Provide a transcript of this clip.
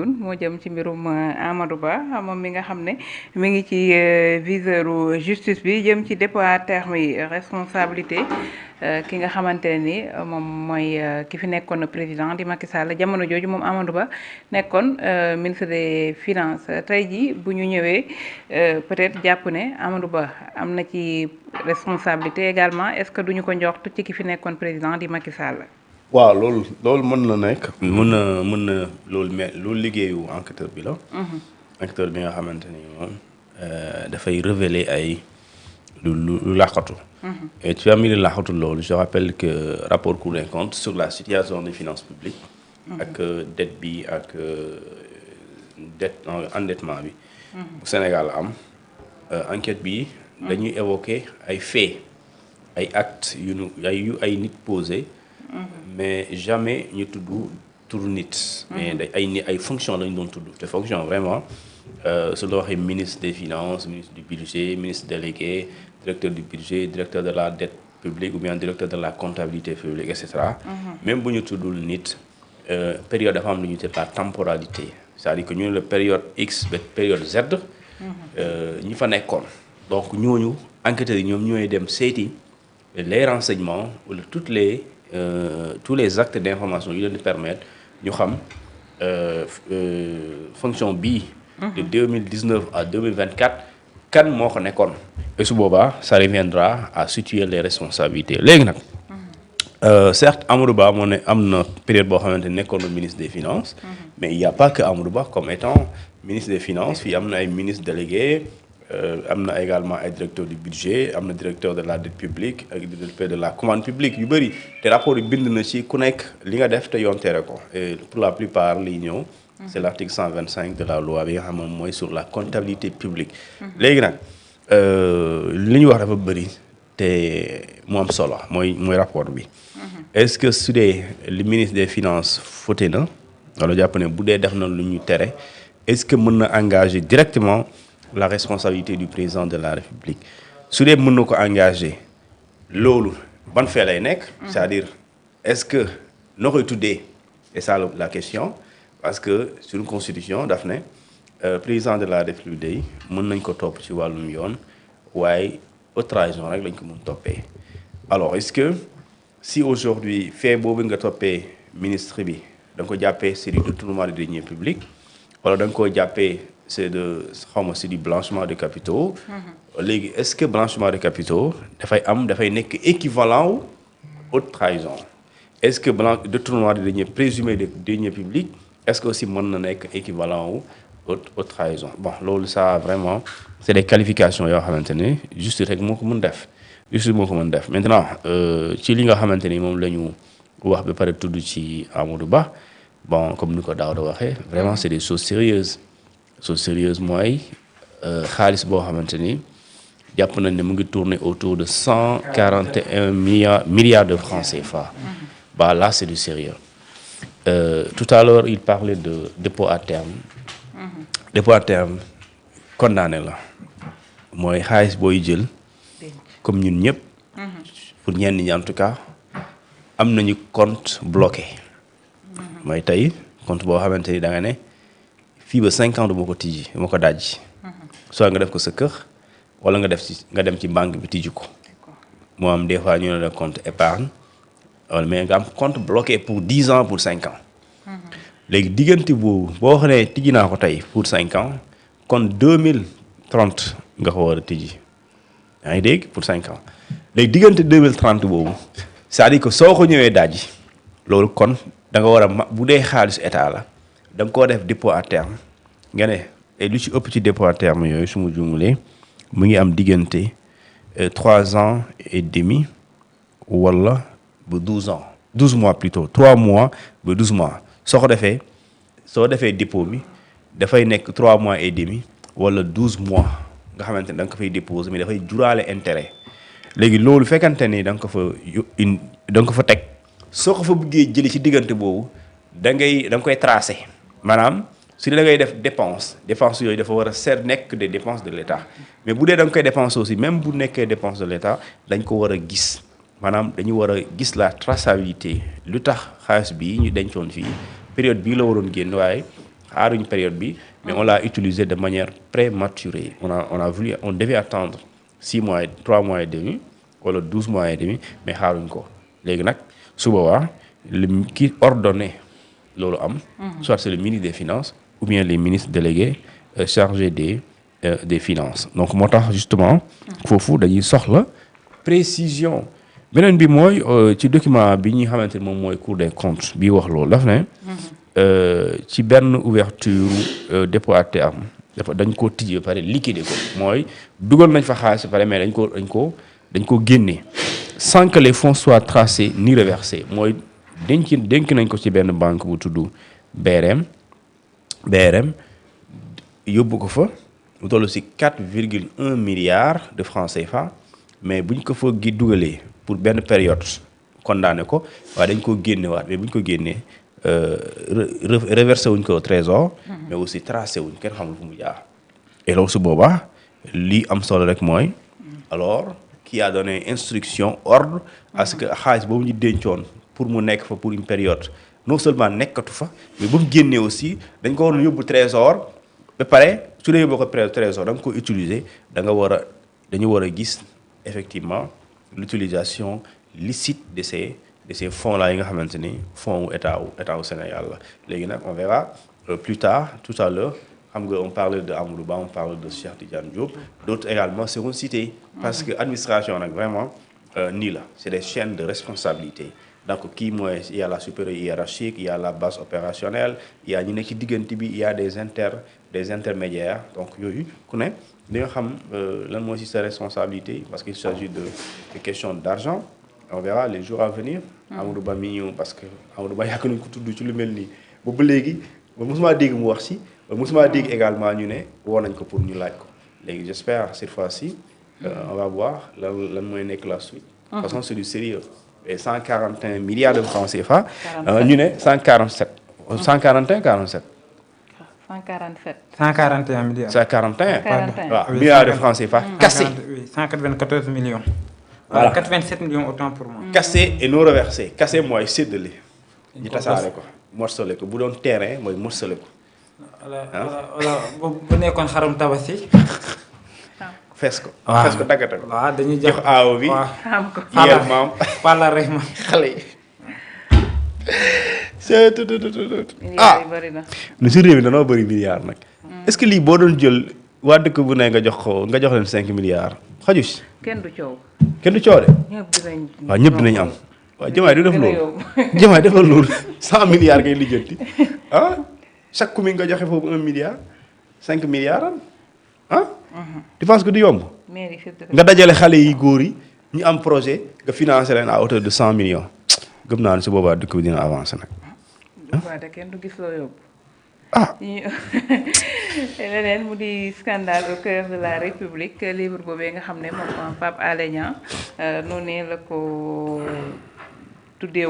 moo jëm ci mbirum Amadou Ba moom mi nga xam ne mi ngi ci viseuru justice bi jëm ci dépôt à terme yi responsabilité ki nga xamante ne ni moom mooy ki fi nekkoon président di Macky Sall jamono jooju moom Amadou Ba nekkoon ministre des finances tey jii bu ñu ñëwee peut-être jàpp ne Amadou Ba am na ci responsabilité également est-ce que duñu ko njort ci ki fi nekkoon président di Macky Sall. waaw loolu mën na nekk. mën na loolu mais loolu liggéeyu enquêteur bi la. enquêteur bi nga xamante ni moom dafay révéler ay lu làqatu. et tu as mis le làqatu loolu je rappelle que rapport Cour des comptes sur la situation des finances publiques. ak dette bi ak dette endettement bi. bu Sénégal am enquête bi dañuy évoquer ay faits ay actes yu ay nit posé. mais jamais ñu tudd turu nit. mais ay fonction lañu doon tudd te fonction vraiment su la waxee ministre des finances ministre du budget ministre délégué directeur du budget directeur de la dette publique ou bien directeur de la comptabilité publique et cetera. même bu ñu tuddul nit période dafa am lu ñu tudd la temporalité c'est-à-dire que ñu ne la période X ba période Z. ñi fa nekkoon donc ñooñu enquêteurs yi ñoom ñooy dem seeti les renseignements wala tous les actes d'information yu leen di permettre ñu xam fonction bii. de 2019 à 2024 kan moo ko nekkoon. et su boobaa ça reviendra à situer les responsabilités léegi nag. certes Amadou Ba moo ne am na période boo xamante ne nekkoon na ministre des finances. mais il y a pas que Amadou Ba comme étant ministre des finances fii am na ay ministres délégués. am na également ay directeur du budget am na directeur de la dette publique ak directeur de la commande publique yu bëri te rapport yi bind na ci ku nekk li nga def te yoon tere ko et pour la plupart liy ñëw c'est l'article 125 de la loi bi nga xam ne mooy sur la comptabilité publique léegi nag li ñu wax dafa bëri te mu am solo mooy rapport bi est-ce que su dee le ministre des finances fauté na wala jàpp ne bu dee def na lu ñu tere est-ce que mën na engager directement la responsabilité du président de la République su dee mën na ko engager loolu ban fee lay nekk. c'est-à-dire est-ce que noo koy tuddee c'est ça la question parce que sur une constitution daf ne président de la République day mën nañ ko topp ci wàllum yoon waaye haute trahison rek lañ ko mën toppee. alors est-ce que si aujourd'hui fait boobu nga toppee ministre bi da nga ko jàppee c'est du détournement de deniers publics wala da nga koo jàppee c'est du blanchiment de capitaux. léegi est-ce que blanchiment de capitaux dafay nekk équivalent wu haute trahison est-ce que détournement de deniers présumé de deniers publics est-ce que aussi mën na nekk équivalent wu haute trahison bon loolu ça vraiment c'est des qualifications yoo xamante ne justice rek moo ko mën def maintenant ci li nga xamante ni moom la ñu wax ba pare tudd ci Amadou Ba bon comme ni ko Daouda waxee vraiment c'est des choses sérieuses mooy xaalis boo xamante ni jàpp nañ ne mu ngi tourner autour de 141 milliards de francs CFA. bah là c'est du sérieux tout à l'heure il parlait de dépôt à terme. dépôt à terme condamné la mooy xaalis booy jël comme ñun ñëpp. pour ñenn ñi en tout cas am nañu compte bloqué. mooy tey compte boo xamante ni da nga ne. fii ba 5 ans du ma ko tijji du ma ko dajji. soit nga def ko sa kër wala nga dem ci banque bi tijji ko. moo am des fois ñu ne la compte épargne wala mais nga am compte bloqué pour 10 ans pour 5 ans. léegi diggante boobu boo xam ne tijji naa ko tey pour 5 ans kon 2030 nga ko war a tijji yaa ngi dégg pour 5 ans léegi diggante 2030 boobu c'est-à-dire que soo ko ñëwee dajji loolu kon da nga war a bu dee xaalisu état la. da nga koo def dépôt à terme nga ne lu ci ëpp ci dépôt à terme yooyu su ma juumulee mu ngi am diggante 3 ans et demi wala ba 12 ans 12 mois plutôt 3 mois ba 12 mois soo defee dépôt bi dafay nekk 3 mois et demi wala 12 mois nga xamante ne da nga ko fay déposer mais dafay juraale intérêt léegi loolu fekkante ni da nga ko fa teg soo ko fa bëggee jëli ci diggante boobu da nga koy tracer. maanaam su dee da ngay def dépense yooyu dafa war a nekk des dépenses de l'État mais bu dee da nga koy dépenser aussi même bu nekkee dépense de l'État dañ ko war a gis maanaam dañu war a gis la traçabilité lu tax xaalis bii ñu dencoon fii période bii la waroon génn waaye xaaruñ période bi mais on l'a utilisé de manière prématurée on devait attendre 6 mois 3 mois et demi wala 12 mois et demi mais xaaruñ ko léegi nag su boobaa ki ordonné loolu am soit c'est le ministre des finances ou bien les ministres délégués chargés des finances donc moo tax justement foofu dañuy soxla précision beneen bi mooy ci document bi ñuy xamante ne moom mooy Cour des comptes bii wax loolu daf ne ci benn ouverture dépôt à terme dañ koo tijji ba pare liquider ko mooy dugal nañ fa xaalis ba pare mais dañ ko génne sans que les fonds soient tracés ni reversés mooy dénk nañ ko ci benn banque bu tudd BRM yóbbu ko fa mu toll ci 4,1 milliards de francs CFA mais buñ ko fa dugalee pour benn période condamné ko waaye dañ ko génnewaat mais buñ ko génnee reversé wuñ ko au trésor mais aussi tracé wuñ kenn xamul fu mu jaar et loolu su boobaa lii am solo rek mooy alors qui a donné instruction ordre à ce que xaalis boobu ñu dencoon pour mu nekk fa pour une période non seulement nekkatu fa mais ba mu génnee aussi dañ ko waroon yóbbu trésor ba pare su dee yóbbu ko trésor da nga ko utiliser dañu war a gis effectivement l'utilisation licite de ces fonds là yi nga xamante ni fonds wu état wu Sénégal la léegi nag on verra plus tard tout à l'heure xam nga on parle de Amadou Ba on parle de Cheikh Tidiane Diop d'autres également seront cités parce que administration nag vraiment nii la c'est des chaînes de responsabilité donc kii mooy il y a la supérieure hiérarchique il y a la base opérationnelle il y a ñu nekk ci diggante bi il y a des intermédiaires donc yooyu ku ne di nga xam lan mooy ci sa responsabilité parce qu'il s'agit de questions d'argent on verra les jours à venir Amadou Ba mi ñëw parce que Amadou Ba yàgg nañ ko tudd ci lu mel nii ba léegi mosuma dégg mu wax ci mosuma dégg également ñu ne woo nañ ko pour ñu laaj ko léegi j'espère cette fois-ci on va voir lan mooy nekk la suite de toute façon c'est du sérieux et 141 milliards de francs CFA ñu ne 147 147 141 milliards 141 waaw milliards de francs CFA cassés 194 millions voilà 87 millions autant pour moi cassés et non reversés cassé mooy séddale ñu tasaare ko morcelé ko bu doon terrain mooy morcelé ko wala bu nekkoon xarum tabaski fees ko waaw fees ko daggate ko waaw dañuy jox aaw bi xam ko yéen maam pala rek ma xale yi milliards yi bëri na nu si réew mi danoo bëri milliards nag est-ce que lii boo doon jël waa dëkk bu ne nga jox leen 5 milliards xaju si kenn du coow kenn du coow de waaw ñëpp dinañ am waaw jamaay du def loolu jamaay defal loolu 100 milliards ngay lijjanti chaque commune nga joxe foofu 1 milliard 5 milliards tu penses que du yomb nga dajale xale yi góor yi ñu am projet nga financer leen à hauteur de 100 millions gëm naa ne su boobaa dëkk bi dina avancer nag waaw te kenn du gis loo yóbbu leneen mu di scandale au cœur de la République livre boobee nga xam ne moom Pape Alé Niang noonu la ko tuddee